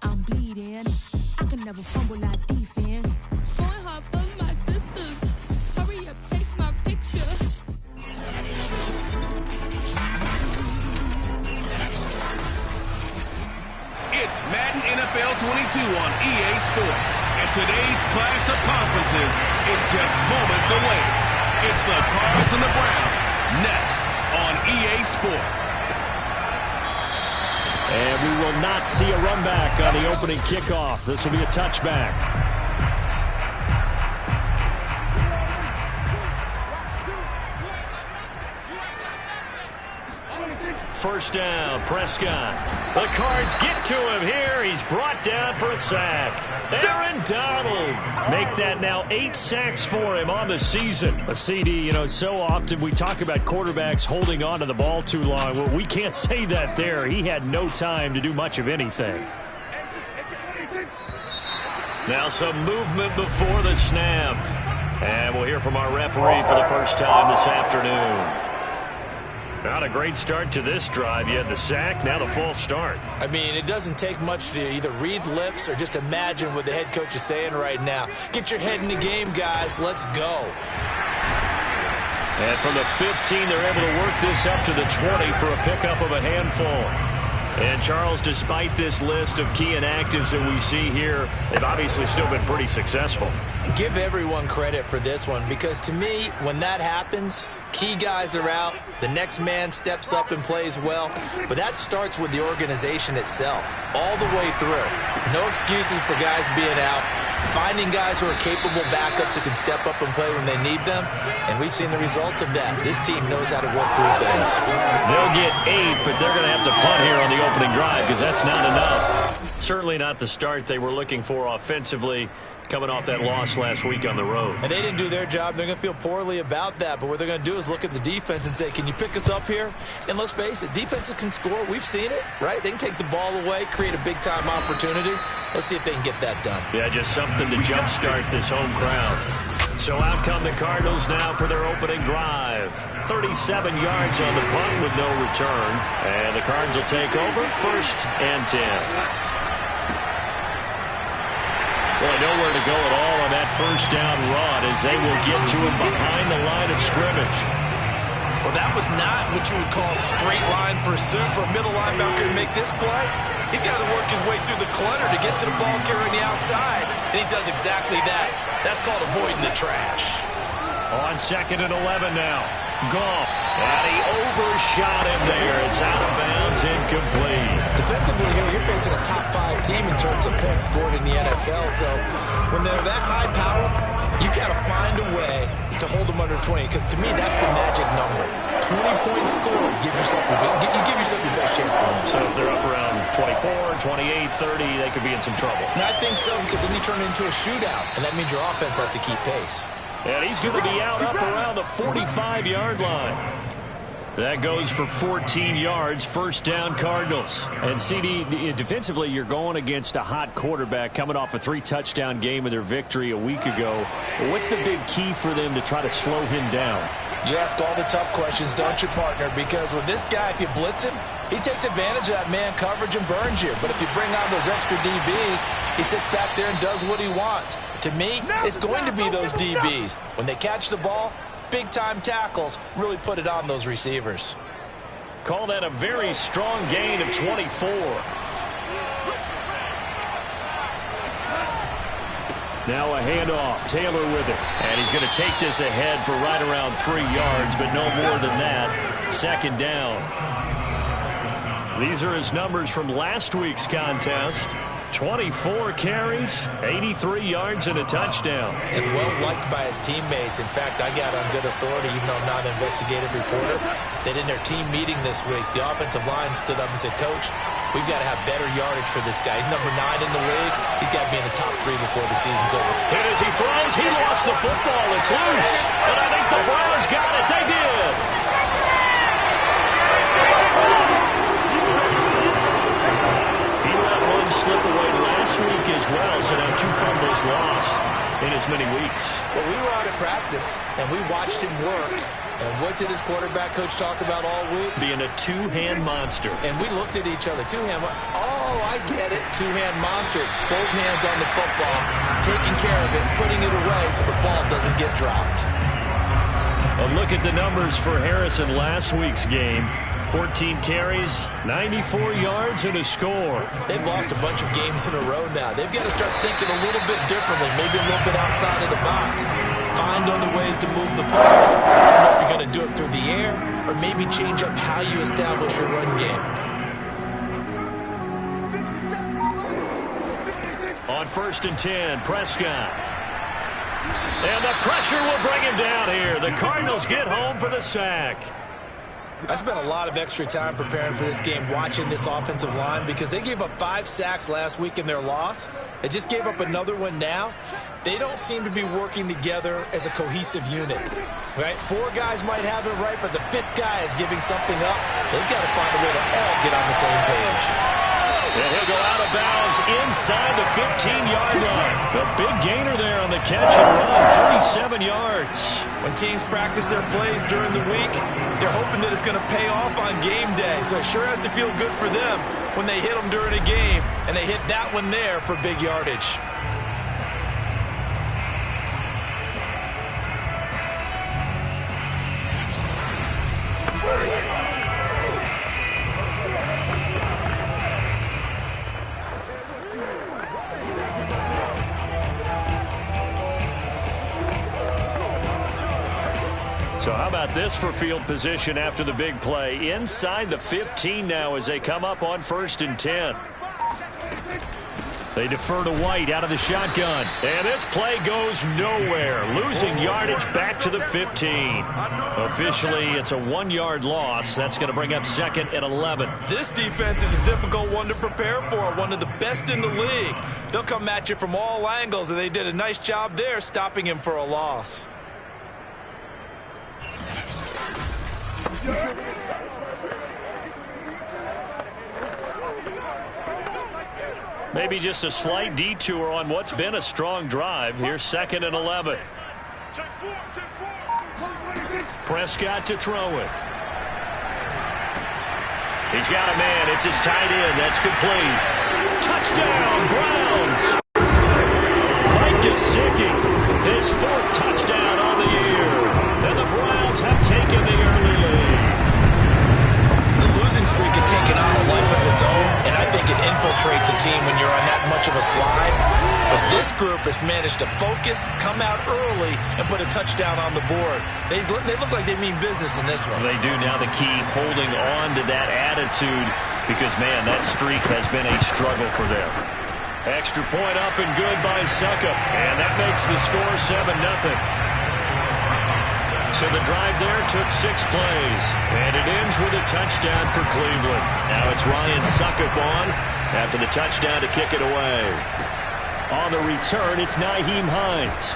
I'm bleeding. I can never fumble like defense. Going hard for my sisters. Hurry up, take my picture. It's Madden NFL 22 on EA Sports. And today's clash of conferences is just moments away. It's the Cards and the Browns next on EA Sports. And we will not see a run back on the opening kickoff. This will be a touchback. First down, Prescott. The Cards get to him here. He's brought down for a sack. Aaron Donald. Make that now 8 sacks for him on the season. A CD, so often we talk about quarterbacks holding on to the ball too long. Well, we can't say that there. He had no time to do much of anything. Now some movement before the snap. And we'll hear from our referee for the first time this afternoon. Not a great start to this drive. You had the sack, now the false start. I mean, it doesn't take much to either read lips or just imagine what the head coach is saying right now. Get your head in the game, guys. Let's go. And from the 15, they're able to work this up to the 20 for a pickup of a handful. And, Charles, despite this list of key inactives that we see here, they've obviously still been pretty successful. Give everyone credit for this one because, to me, when that happens, key guys are out, the next man steps up and plays well, but that starts with the organization itself, all the way through. No excuses for guys being out, finding guys who are capable backups who can step up and play when they need them, and we've seen the results of that. This team knows how to work through things. They'll get 8, but they're going to have to punt here on the opening drive because that's not enough. Certainly not the start they were looking for offensively, coming off that loss last week on the road. And they didn't do their job. They're going to feel poorly about that. But what they're going to do is look at the defense and say, can you pick us up here? And let's face it, defenses can score. We've seen it, right? They can take the ball away, create a big-time opportunity. Let's see if they can get that done. Yeah, just something to jumpstart this home crowd. So out come the Cardinals now for their opening drive. 37 yards on the punt with no return. And the Cards will take over 1st and 10. Well, nowhere to go at all on that first down run as they will get to him behind the line of scrimmage. Well, that was not what you would call straight line pursuit for a middle linebacker to make this play. He's got to work his way through the clutter to get to the ball carrier on the outside, and he does exactly that. That's called avoiding the trash. On 2nd and 11 now. Goff, and he overshot him there. It's out of bounds, incomplete. Defensively here, you're facing a top 5 team in terms of points scored in the NFL. So when they're that high power, you got to find a way to hold them under 20. Because to me, that's the magic number. 20-point score gives yourself you give yourself your best chance to win. So if they're up around 24, 28, 30, they could be in some trouble. And I think so because then you turn it into a shootout, and that means your offense has to keep pace. And he's going to be out up around the 45-yard line. That goes for 14 yards, first down Cardinals. And CD, defensively, you're going against a hot quarterback coming off a 3-touchdown game in their victory a week ago. What's the big key for them to try to slow him down? You ask all the tough questions, don't you, partner? Because with this guy, if you blitz him, he takes advantage of that man coverage and burns you. But if you bring on those extra DBs, he sits back there and does what he wants. To me, it's going to be those DBs. When they catch the ball, big-time tackles really put it on those receivers. Call that a very strong gain of 24. Now a handoff. Taylor with it. And he's going to take this ahead for right around 3 yards, but no more than that. 2nd down. These are his numbers from last week's contest. 24 carries, 83 yards, and a touchdown. And well-liked by his teammates. In fact, I got on good authority, even though I'm not an investigative reporter, that in their team meeting this week, the offensive line stood up and said, Coach, we've got to have better yardage for this guy. He's number 9 in the league. He's got to be in the top 3 before the season's over. And as he throws, he lost the football. It's loose. And I think the Browns got it. They did. He let one slip away last week as well, so now 2 fumbles lost. in as many weeks. Well, we were out at practice, and we watched him work. And what did his quarterback coach talk about all week? Being a two-hand monster. And we looked at each other. Two-hand. Oh, I get it. Two-hand monster. Both hands on the football, taking care of it, putting it away so the ball doesn't get dropped. A look at the numbers for Harrison last week's game. 14 carries, 94 yards, and a score. They've lost a bunch of games in a row now. They've got to start thinking a little bit differently, maybe a little bit outside of the box. Find other ways to move the football. I don't know if you're going to do it through the air or maybe change up how you establish your run game. On 1st and 10, Prescott. And the pressure will bring him down here. The Cardinals get home for the sack. I spent a lot of extra time preparing for this game watching this offensive line because they gave up 5 sacks last week in their loss. They just gave up another one now. They don't seem to be working together as a cohesive unit. Right? 4 guys might have it right, but the 5th guy is giving something up. They've got to find a way to all get on the same page. And he'll go out of bounds inside the 15-yard line. A big gainer there on the catch and run, 37 yards. When teams practice their plays during the week, they're hoping that it's going to pay off on game day. So it sure has to feel good for them when they hit them during a game, and they hit that one there for big yardage. So how about this for field position after the big play? Inside the 15 now as they come up on 1st and 10. They defer to White out of the shotgun. And this play goes nowhere. Losing yardage back to the 15. Officially, it's a 1-yard loss. That's going to bring up 2nd and 11. This defense is a difficult one to prepare for. One of the best in the league. They'll come at you from all angles, and they did a nice job there stopping him for a loss. Maybe just a slight detour on what's been a strong drive. Here's 2nd and 11. Prescott to throw it. He's got a man. It's his tight end. That's complete. Touchdown, Browns. Mike Gesicki, his 4th touchdown on the year. And the Browns have taken the early lead. The losing streak had taken on a life of its own, and I think it infiltrates a team when you're on that much of a slide. But this group has managed to focus, come out early, and put a touchdown on the board. They look like they mean business in this one. They do. Now the key, holding on to that attitude, because, man, that streak has been a struggle for them. Extra point up and good by Suckup, and that makes the score 7-0. So the drive there took 6 plays, and it ends with a touchdown for Cleveland. Now it's Ryan Suckup on after the touchdown to kick it away. On the return, it's Nyheim Hines.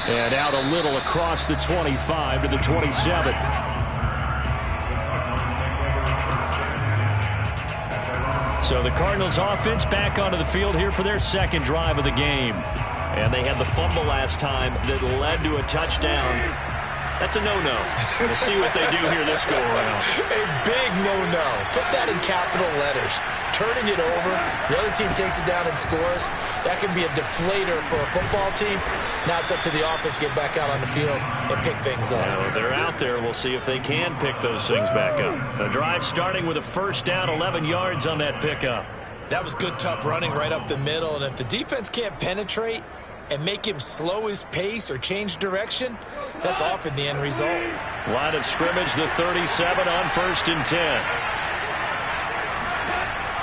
And out a little across the 25 to the 27. So the Cardinals offense back onto the field here for their 2nd drive of the game. And they had the fumble last time that led to a touchdown. That's a no-no. We'll see what they do here this go-around. A big no-no. Put that in capital letters. Turning it over, the other team takes it down and scores. That can be a deflator for a football team. Now it's up to the offense to get back out on the field and pick things up. Now, they're out there. We'll see if they can pick those things back up. The drive starting with a 1st down, 11 yards on that pickup. That was good, tough running right up the middle. And if the defense can't penetrate and make him slow his pace or change direction, that's often the end result. Line of scrimmage, the 37 on 1st and 10.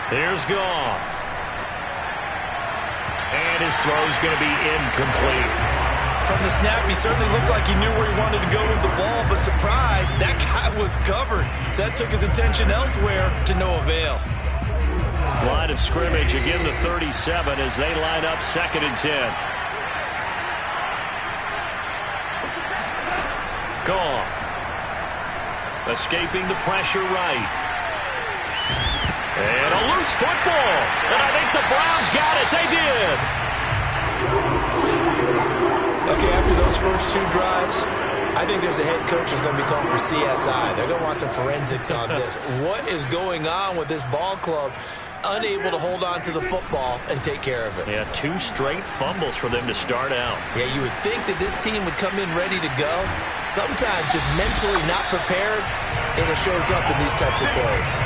Here's Goff. And his throw's going to be incomplete. From the snap, he certainly looked like he knew where he wanted to go with the ball, but surprise, that guy was covered. So that took his attention elsewhere to no avail. Line of scrimmage, again the 37 as they line up 2nd and 10. Goff. Escaping the pressure right. And a loose football. And I think the Browns got it. They did. drives. I think there's a head coach who's going to be calling for CSI. They're going to want some forensics on this. What is going on with this ball club? Unable to hold on to the football and take care of it. Yeah, 2 straight fumbles for them to start out. Yeah, you would think that this team would come in ready to go. Sometimes just mentally not prepared, and it shows up in these types of plays.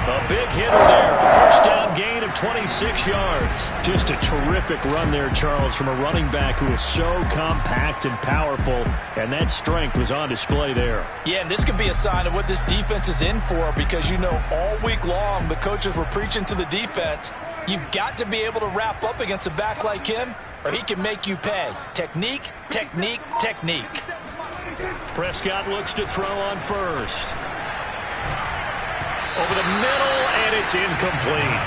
A big hitter there. A first down gain of 26 yards. Just a terrific run there, Charles, from a running back who is so compact and powerful, and that strength was on display there. Yeah, and this could be a sign of what this defense is in for, because, you know, all week long the coaches were preaching to the defense, you've got to be able to wrap up against a back like him, or he can make you pay. Technique, technique, technique. Prescott looks to throw on first. Over the middle, and it's incomplete.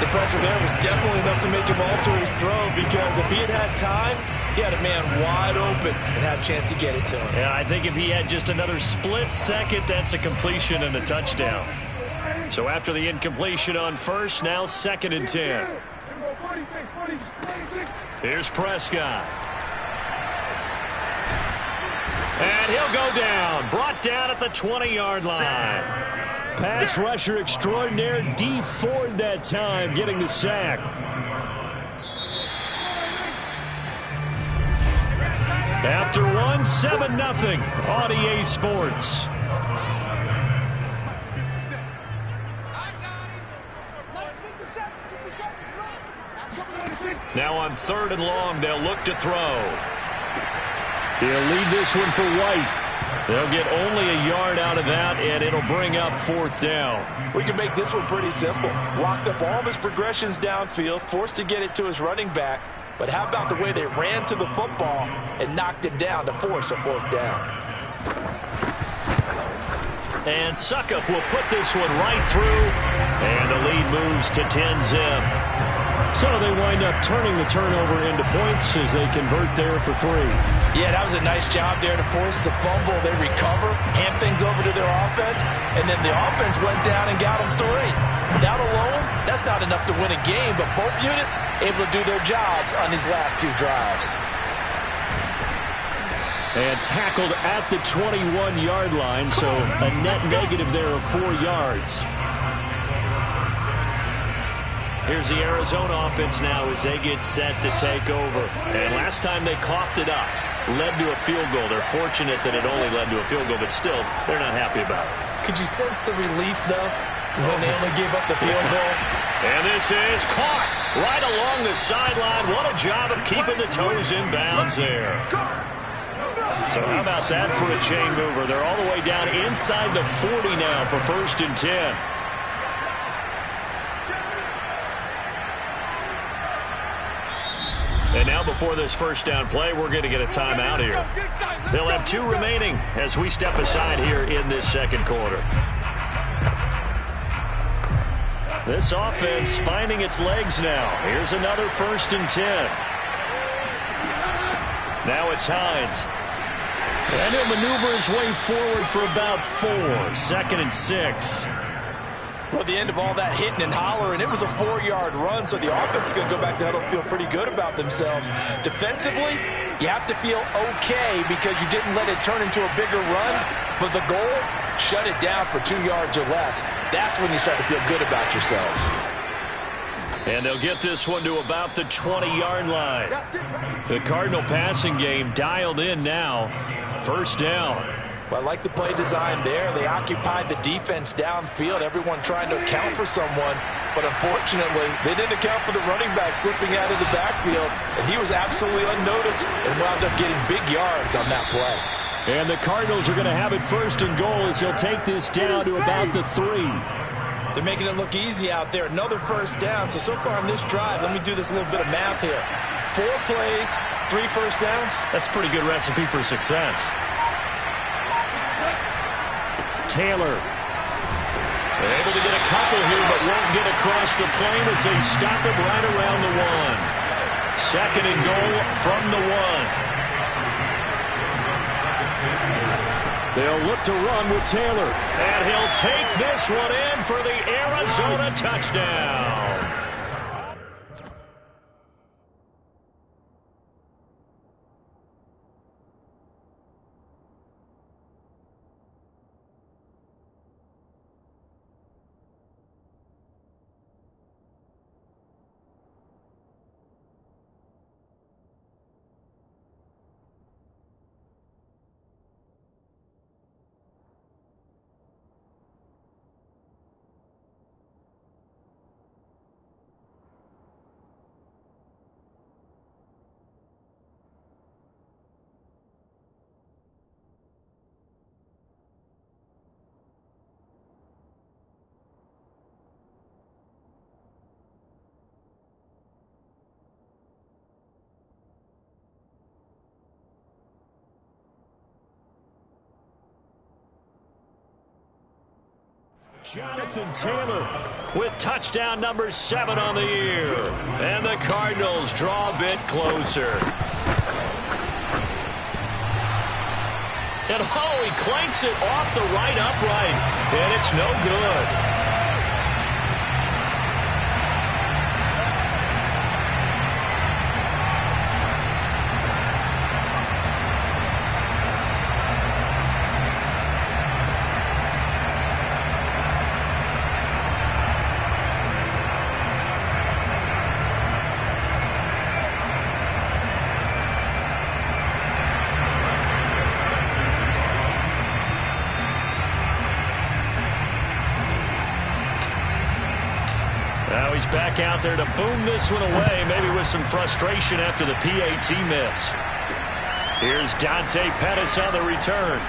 The pressure there was definitely enough to make him alter his throw, because if he had had time, he had a man wide open and had a chance to get it to him. Yeah, I think if he had just another split second, that's a completion and a touchdown. So after the incompletion on first, now 2nd and 10. Here's Prescott. And he'll go down. Brought down at the 20-yard line. Pass rusher extraordinaire, D. Ford that time, getting the sack. After one, 7-0 on EA Sports. Now on 3rd and long, they'll look to throw. He'll leave this one for White. They'll get only a yard out of that, and it'll bring up 4th down. We can make this one pretty simple. Walked up all of his progressions downfield, forced to get it to his running back. But how about the way they ran to the football and knocked him down to force a 4th down? And Suckup will put this one right through, and the lead moves to 10-zip. So they wind up turning the turnover into points as they convert there for 3. Yeah, that was a nice job there to force the fumble. They recover, hand things over to their offense, and then the offense went down and got them 3. That alone, that's not enough to win a game, but both units able to do their jobs on these last 2 drives. And tackled at the 21-yard line, so a net negative there of 4 yards. Here's the Arizona offense now as they get set to take over. And last time they coughed it up, led to a field goal. They're fortunate that it only led to a field goal, but still, they're not happy about it. Could you sense the relief, though, when they only gave up the field goal? And this is caught right along the sideline. What a job of keeping the toes in bounds there. So how about that for a chain mover? They're all the way down inside the 40 now for 1st and 10. And now before this first down play, we're going to get a timeout here. They'll have 2 remaining as we step aside here in this 2nd quarter. This offense finding its legs now. Here's another 1st and 10. Now it's Hines. And he'll maneuver his way forward for about 4. 2nd and 6. Well, at the end of all that hitting and hollering, it was a 4-yard run, so the offense is going to go back to huddle and feel pretty good about themselves. Defensively, you have to feel okay because you didn't let it turn into a bigger run, but the goal, shut it down for 2 yards or less. That's when you start to feel good about yourselves. And they'll get this one to about the 20-yard line. The Cardinal passing game dialed in now. 1st down. Well, I like the play design there. They occupied the defense downfield, everyone trying to account for someone. But unfortunately, they didn't account for the running back slipping out of the backfield. And he was absolutely unnoticed and wound up getting big yards on that play. And the Cardinals are going to have it 1st and goal as he'll take this down to about the 3. They're making it look easy out there. Another 1st down. So far on this drive, let me do this little bit of math here. 4 plays, 3 1st downs. That's a pretty good recipe for success. Taylor able to get a couple here, but won't get across the plane as they stop him right around the 1. 2nd and goal from the 1. They'll look to run with Taylor, and he'll take this one in for the Arizona touchdown. Jonathan Taylor with touchdown number 7 on the year. And the Cardinals draw a bit closer. And he clanks it off the right upright. And it's no good. Now he's back out there to boom this one away, maybe with some frustration after the PAT miss. Here's Dante Pettis on the return.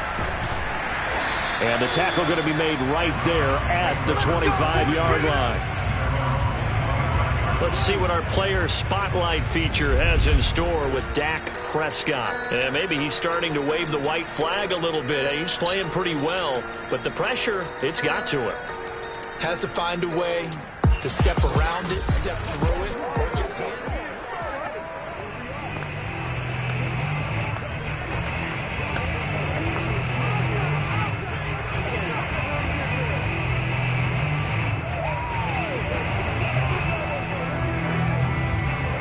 And the tackle going to be made right there at the 25-yard line. Let's see what our player spotlight feature has in store with Dak Prescott. And maybe he's starting to wave the white flag a little bit. He's playing pretty well, but the pressure, it's got to him. Has to find a way to step around it, step through it, or just hit it.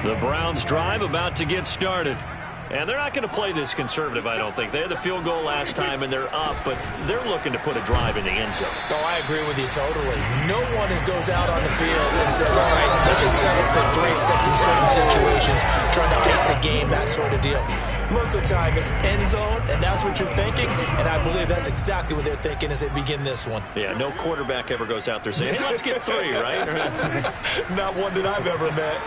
The Browns drive about to get started. And they're not going to play this conservative, I don't think. They had the field goal last time, and they're up, but they're looking to put a drive in the end zone. Oh, I agree with you totally. No one goes out on the field and says, all right, let's just settle for 3, except in certain situations, trying to ice the game, that sort of deal. Most of the time, it's end zone, and that's what you're thinking, and I believe that's exactly what they're thinking as they begin this one. Yeah, no quarterback ever goes out there saying, hey, let's get 3, right? Not one that I've ever met.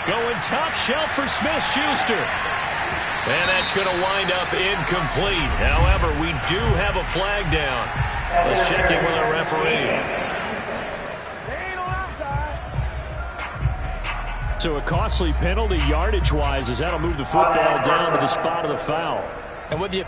Going top shelf for Smith-Schuster. And that's going to wind up incomplete. However, we do have a flag down. Let's check in with our referee. So a costly penalty yardage-wise as that'll move the football down to the spot of the foul. And with the